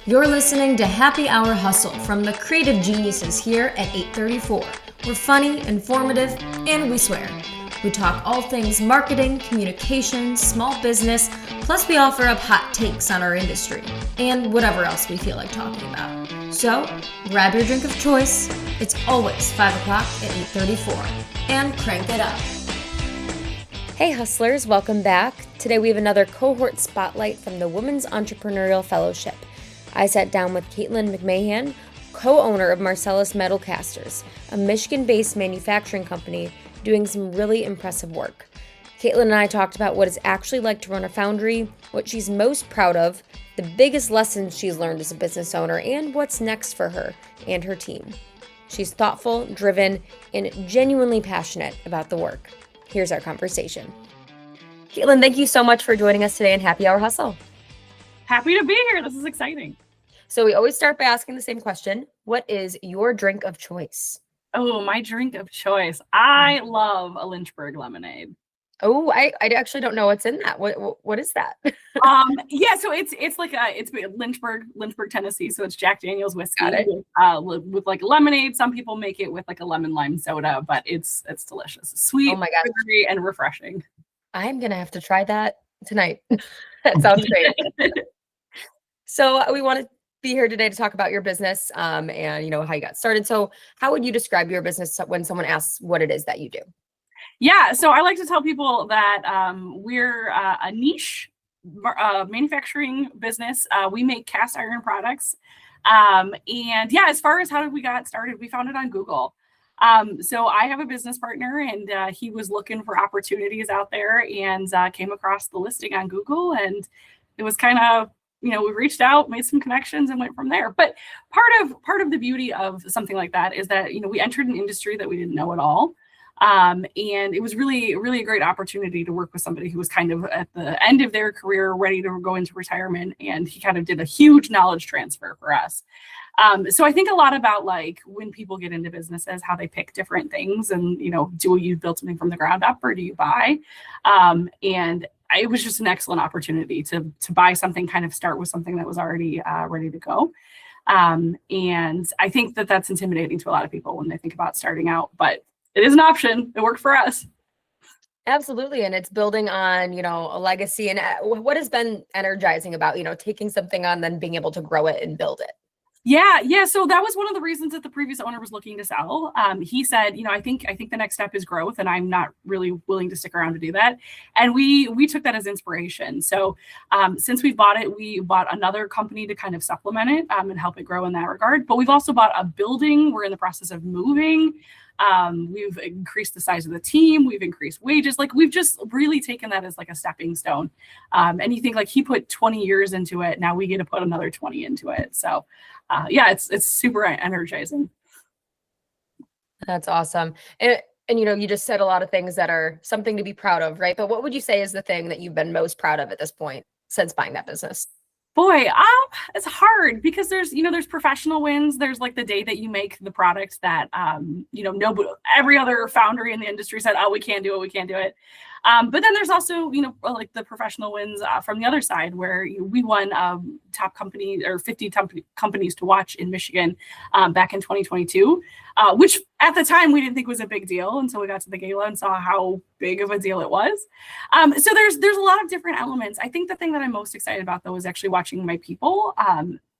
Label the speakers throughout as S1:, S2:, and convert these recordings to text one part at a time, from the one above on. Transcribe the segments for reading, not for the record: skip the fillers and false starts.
S1: You're listening to Happy Hour Hustle from the creative geniuses here at 834. We're funny, informative, and we swear. We talk all things marketing, communication, small business, plus we offer up hot takes on our industry and whatever else we feel like talking about. So, grab your drink of choice. It's always 5 o'clock at 834. And crank it up. Hey hustlers, welcome back. Today we have another cohort spotlight from the Women's Entrepreneurial Fellowship. I sat down with Caitlin McMahan, co-owner of Marcellus Metal Casters, a Michigan-based manufacturing company doing some really impressive work. Caitlin and I talked about what it's actually like to run a foundry, what she's most proud of, the biggest lessons she's learned as a business owner, and what's next for her and her team. She's thoughtful, driven, and genuinely passionate about the work. Here's our conversation. Caitlin, thank you so much for joining us today in Happy Hour Hustle.
S2: Happy to be here. This is exciting.
S1: So we always start by asking the same question. What is your drink of choice?
S2: Oh, my drink of choice. I love a Lynchburg lemonade.
S1: Oh, I actually don't know what's in that. What is that?
S2: Yeah, so it's Lynchburg, Tennessee. So it's Jack Daniel's whiskey with like lemonade. Some people make it with like a lemon lime soda, but it's delicious. It's sweet, sugary, and refreshing.
S1: I'm gonna have to try that tonight. That sounds great. So we want to be here today to talk about your business and how you got started. So how would you describe your business when someone asks what it is that you do?
S2: Yeah, so I like to tell people that we're a niche manufacturing business. We make cast iron products. As far as how did we got started, we found it on Google. So I have a business partner and he was looking for opportunities out there and came across the listing on Google, and it was kind of, we reached out, made some connections and went from there. But part of the beauty of something like that is that, we entered an industry that we didn't know at all. And it was really, really a great opportunity to work with somebody who was kind of at the end of their career, ready to go into retirement. And he kind of did a huge knowledge transfer for us. So I think a lot about like when people get into businesses, how they pick different things and, do you build something from the ground up or do you buy? And it was just an excellent opportunity to buy something, kind of start with something that was already ready to go. And I think that that's intimidating to a lot of people when they think about starting out, but it is an option. It worked for us.
S1: Absolutely. And it's building on, a legacy. And what has been energizing about, taking something on, then being able to grow it and build it?
S2: Yeah. So that was one of the reasons that the previous owner was looking to sell. He said, I think the next step is growth, and I'm not really willing to stick around to do that. And we took that as inspiration. So since we bought it, we bought another company to kind of supplement it and help it grow in that regard. But we've also bought a building. We're in the process of moving. We've increased the size of the team. We've increased wages. Like we've just really taken that as like a stepping stone. And you think like he put 20 years into it. Now we get to put another 20 into it. So it's super energizing.
S1: That's awesome. And you just said a lot of things that are something to be proud of, right? But what would you say is the thing that you've been most proud of at this point since buying that business?
S2: Boy, it's hard because there's professional wins. There's like the day that you make the product that, nobody, every other foundry in the industry said, oh, we can't do it. But then there's also, like the professional wins from the other side where we won top company or 50 companies to watch in Michigan back in 2022, which at the time we didn't think was a big deal until we got to the gala and saw how big of a deal it was. So there's a lot of different elements. I think the thing that I'm most excited about though is actually watching my people.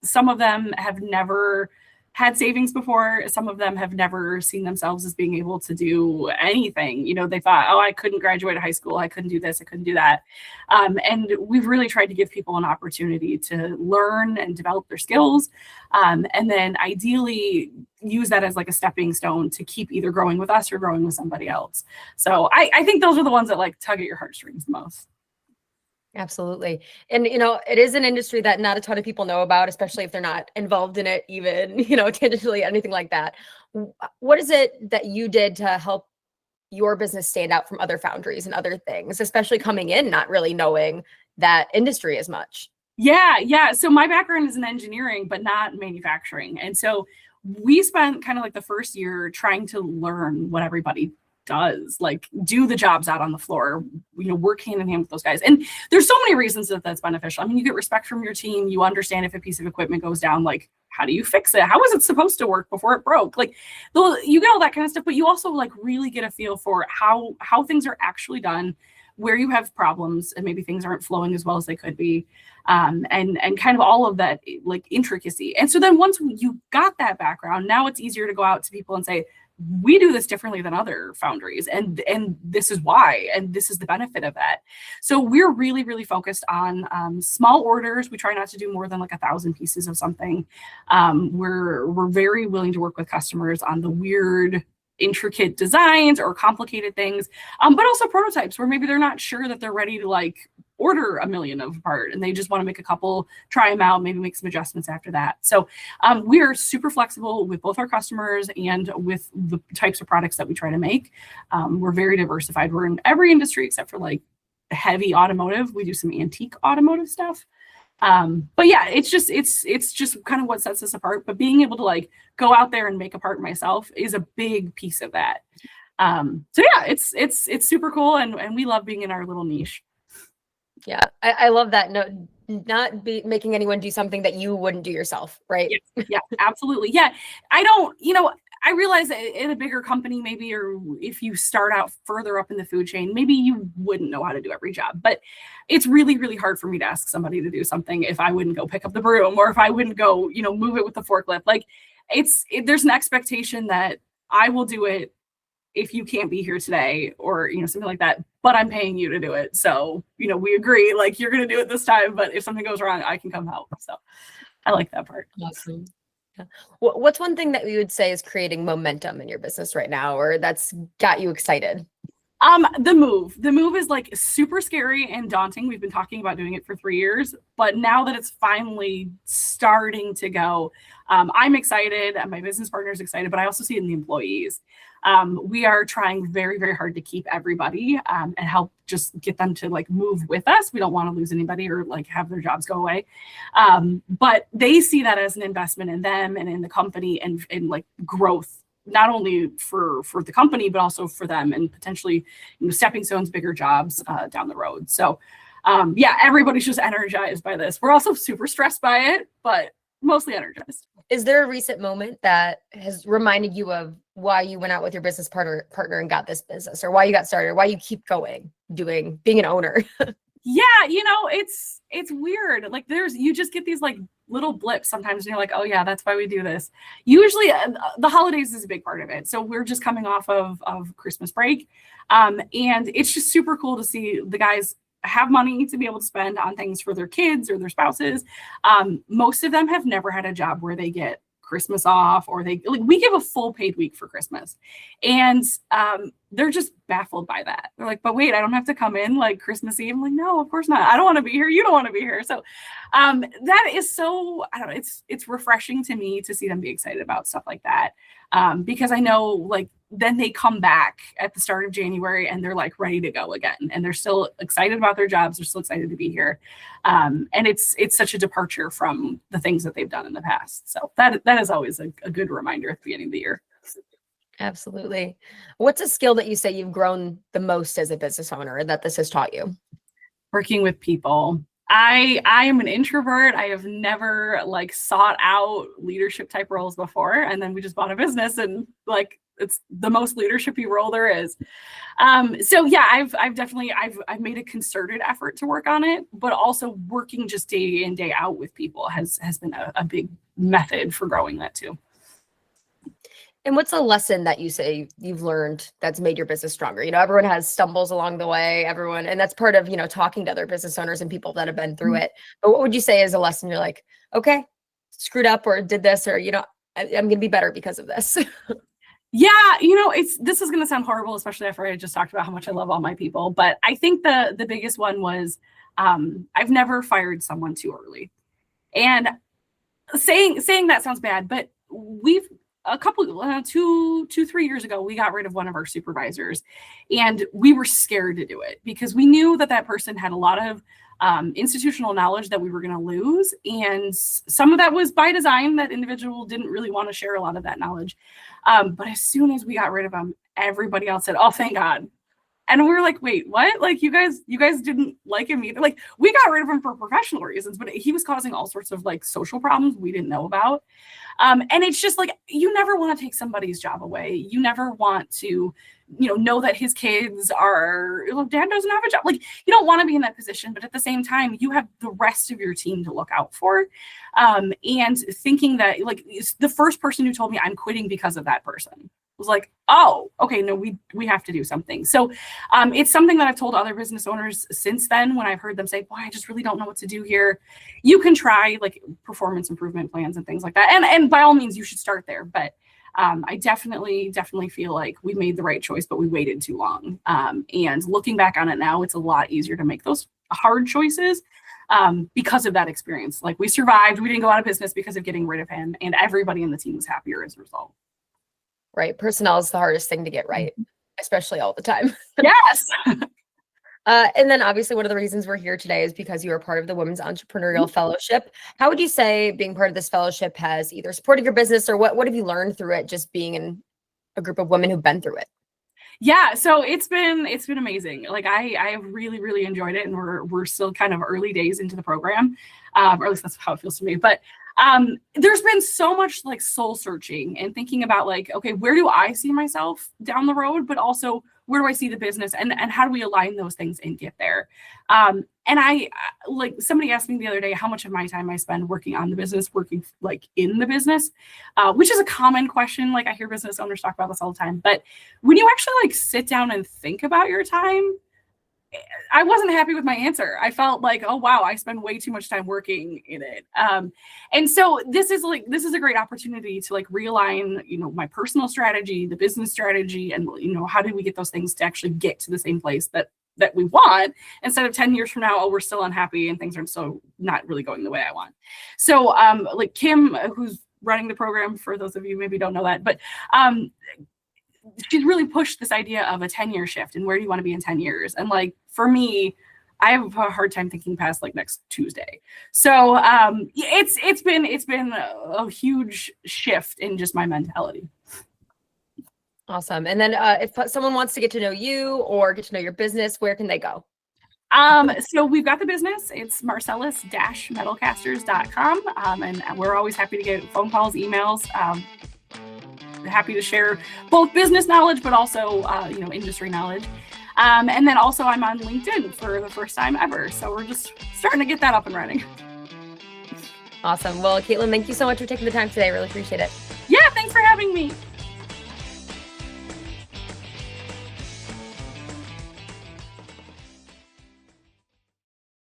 S2: Some of them have never had savings before. Some of them have never seen themselves as being able to do anything. They thought, oh, I couldn't graduate high school. I couldn't do this. I couldn't do that. And we've really tried to give people an opportunity to learn and develop their skills. And then ideally use that as like a stepping stone to keep either growing with us or growing with somebody else. So I think those are the ones that like tug at your heartstrings the most.
S1: Absolutely. And, it is an industry that not a ton of people know about, especially if they're not involved in it, even, tangentially, anything like that. What is it that you did to help your business stand out from other foundries and other things, especially coming in, not really knowing that industry as much?
S2: Yeah. So my background is in engineering, but not manufacturing. And so we spent kind of like the first year trying to learn what everybody does, like do the jobs out on the floor, work hand in hand with those guys. And there's so many reasons that that's beneficial. I mean, you get respect from your team. You understand if a piece of equipment goes down, like, how do you fix it? How was it supposed to work before it broke? Like, you get all that kind of stuff, but you also like really get a feel for how things are actually done, where you have problems and maybe things aren't flowing as well as they could be. And kind of all of that like intricacy. And so then once you got that background, now it's easier to go out to people and say, we do this differently than other foundries, and this is why, and this is the benefit of that. So we're really, really focused on small orders. We try not to do more than like 1,000 pieces of something. We're very willing to work with customers on the weird, intricate designs or complicated things, but also prototypes where maybe they're not sure that they're ready to like order 1 million of a part and they just want to make a couple, try them out, maybe make some adjustments after that. So we're super flexible with both our customers and with the types of products that we try to make. We're very diversified. We're in every industry except for like heavy automotive. We do some antique automotive stuff. But yeah, it's just kind of what sets us apart. But being able to like go out there and make a part myself is a big piece of that. So yeah, it's super cool, and we love being in our little niche.
S3: Yeah, I love that. No, not making anyone do something that you wouldn't do yourself, right?
S2: Yes. Yeah, absolutely. Yeah, I realize that in a bigger company, maybe, or if you start out further up in the food chain, maybe you wouldn't know how to do every job. But it's really, really hard for me to ask somebody to do something if I wouldn't go pick up the broom or if I wouldn't go, move it with the forklift. Like there's an expectation that I will do it if you can't be here today or, something like that, but I'm paying you to do it. So, we agree, like you're going to do it this time, but if something goes wrong, I can come help. So I like that part.
S3: Awesome. Yeah. What's one thing that you would say is creating momentum in your business right now, or that's got you excited?
S2: The move is like super scary and daunting. We've been talking about doing it for 3 years, but now that it's finally starting to go, I'm excited and my business partner is excited, but I also see it in the employees. We are trying very, very hard to keep everybody and help just get them to like move with us. We don't want to lose anybody or like have their jobs go away. But they see that as an investment in them and in the company and like growth, not only for the company, but also for them and potentially, stepping stones, bigger jobs down the road. So yeah, everybody's just energized by this. We're also super stressed by it, but mostly energized.
S3: Is there a recent moment that has reminded you of why you went out with your business partner and got this business, or why you got started, or why you keep going, being an owner?
S2: Yeah, it's weird. Like you just get these like little blips sometimes and you're like, oh yeah, that's why we do this. Usually the holidays is a big part of it. So we're just coming off of Christmas break. And it's just super cool to see the guys have money to be able to spend on things for their kids or their spouses. Most of them have never had a job where they get Christmas off, or we give a full paid week for Christmas, and they're just baffled by that. They're like, but wait, I don't have to come in like Christmas Eve. I'm like, no, of course not. I don't want to be here. You don't want to be here. So that is so, I don't know, it's refreshing to me to see them be excited about stuff like that. Because I know like then they come back at the start of January and they're like ready to go again. And they're still excited about their jobs. They're still excited to be here. And it's such a departure from the things that they've done in the past. So that is always a good reminder at the beginning of the year.
S3: Absolutely. What's a skill that you say you've grown the most as a business owner that this has taught you?
S2: Working with people. I am an introvert. I have never like sought out leadership type roles before. And then we just bought a business and like, it's the most leadership-y role there is. So yeah, I've definitely made a concerted effort to work on it, but also working just day in, day out with people has been a big method for growing that too.
S3: And what's a lesson that you say you've learned that's made your business stronger? Everyone has stumbles along the way, and that's part of, talking to other business owners and people that have been through it. But what would you say is a lesson you're like, okay, screwed up or did this, or, I'm going to be better because of this?
S2: Yeah, this is going to sound horrible, especially after I just talked about how much I love all my people. But I think the biggest one was I've never fired someone too early. And saying that sounds bad, but we've a couple 3 years ago, we got rid of one of our supervisors, and we were scared to do it because we knew that person had a lot of institutional knowledge that we were going to lose. And some of that was by design. That individual didn't really want to share a lot of that knowledge. But as soon as we got rid of him, everybody else said, oh, thank God. And we were like, wait, what? Like, you guys didn't like him either. Like, we got rid of him for professional reasons, but he was causing all sorts of like social problems we didn't know about. And it's just like, you never want to take somebody's job away. You never want to, know that his kids are, dad doesn't have a job. Like, you don't want to be in that position, but at the same time, you have the rest of your team to look out for. And thinking that, like, the first person who told me I'm quitting because of that person was like, oh, okay, no, we have to do something. So it's something that I've told other business owners since then, when I've heard them say, boy, I just really don't know what to do here. You can try like performance improvement plans and things like that. And by all means, you should start there. But I definitely feel like we made the right choice, but we waited too long. And looking back on it now, it's a lot easier to make those hard choices because of that experience. Like, we survived, we didn't go out of business because of getting rid of him, and everybody in the team was happier as a result.
S3: Right. Personnel is the hardest thing to get right, especially all the time.
S2: Yes.
S3: And then obviously one of the reasons we're here today is because you are part of the Women's Entrepreneurial Fellowship. How would you say being part of this fellowship has either supported your business, or what have you learned through it, just being in a group of women who've been through it?
S2: Yeah, so it's been amazing. Like, I have really enjoyed it, and we're still kind of early days into the program, or at least that's how it feels to me. But there's been so much like soul searching and thinking about like, okay, where do I see myself down the road, but also where do I see the business, and how do we align those things and get there? And I, like, somebody asked me the other day how much of my time I spend working on the business, working like in the business, which is a common question. Like, I hear business owners talk about this all the time, but when you actually like sit down and think about your time, I wasn't happy with my answer. I felt like, oh, wow, I spend way too much time working in it. And so this is a great opportunity to like realign, my personal strategy, the business strategy, and, how do we get those things to actually get to the same place that we want, instead of 10 years from now, oh, we're still unhappy and things are so not really going the way I want. So like Kim, who's running the program, for those of you maybe don't know that, but she's really pushed this idea of a 10-year shift, and where do you want to be in 10 years? And like, for me, I have a hard time thinking past like next Tuesday. So it's been a huge shift in just my mentality.
S3: Awesome. And then if someone wants to get to know you or get to know your business, where can they go?
S2: So we've got the business. It's marcellus-metalcasters.com. And we're always happy to get phone calls, emails. Happy to share both business knowledge, but also, industry knowledge. And then also I'm on LinkedIn for the first time ever. So we're just starting to get that up and running.
S3: Awesome. Well, Caitlin, thank you so much for taking the time today. I really appreciate it.
S2: Yeah, thanks for having me.